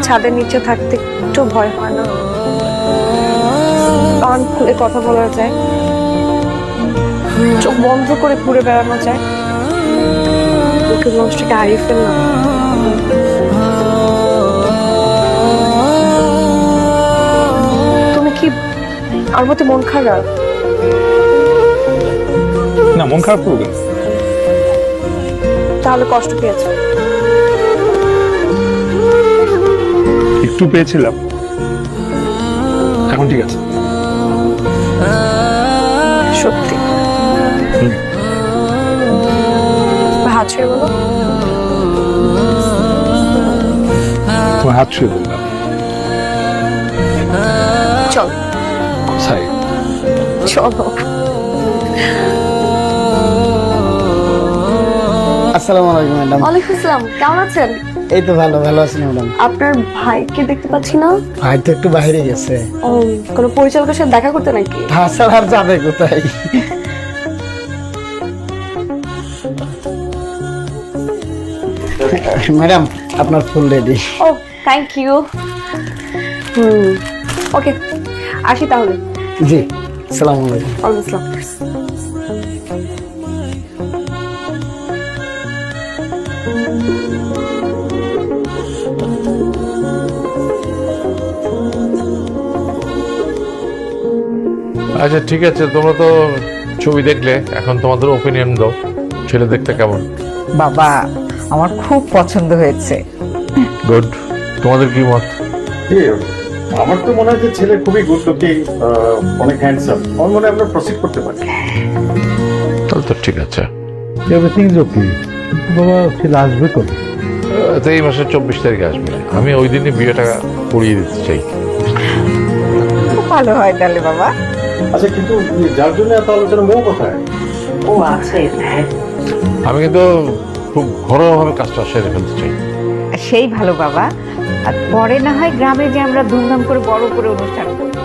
ছাদের নিচে থাকতে একটু ভয় হয় না? কান খুলে কথা বলা যায়, চোখ বন্ধ করে ঘুরে বেড়ানো যায়, বুকের মানুষটাকে হারিয়ে ফেললাম। তুমি কি আর মতে মন খারাপ? না, মন খারাপ করবে। তাহলে কষ্ট পেয়েছো? একটু পেয়েছিলাম, এখন ঠিক আছে। সত্যি? হাত ছুঁয়ে বলো। তোমার হাত ছুঁয়ে বললাম। চল সাই, চলো। আসসালামু আলাইকুম ম্যাডাম। ওয়ালাইকুম আসসালাম, কেমন আছেন? এই তো ভালো ভালো আছি ম্যাডাম। আপনার ভাইকে দেখতে পাচ্ছি না। ভাই তো একটু বাইরে গেছে। ও, কোনো পরিচালকের সাথে দেখা করতে নাকি? তাছাড়া আর যাবে কোথায়? ম্যাডাম আপনার ফুল রেডি। ও, থ্যাংক ইউ। ওকে, আসি তাহলে। জি, আসসালামু আলাইকুম। ওয়ালাইকুম আসসালাম। আচ্ছা ঠিক আছে, তোমরা তো ছবি দেখলে, এখন তোমাদের ওপিনিয়ন দাও, ছেলে দেখতে কেমন? বাবা, আমার খুব পছন্দ হয়েছে। গুড, তোমাদের কি মত? আমার তো মনে হয় যে ছেলে খুবই গুড লুকিং, অনেক হ্যান্ডসাম। আমার মনে হয় আমরা প্রসিড করতে পারি। তাহলে তো ঠিক আছে। Everything is okay. বাবা, ছেলে আসবে কবে? তো এই মাসের 24 তারিখে আসবে। আমি ওই দিনই বিয়েটা করিয়ে দিতে চাই। খুব ভালো হয় তাহলে বাবা। আচ্ছা, কিন্তু যার জন্য এত আলোচনা, মৌ কোথায়? ও আছে, আমি কিন্তু খুব ঘরোয়াভাবে কাজটা সেরে ফেলতে চাই। সেই ভালো বাবা। আর পরে না হয় গ্রামে যে আমরা ধুমধাম করে বড় করে অনুষ্ঠান করব।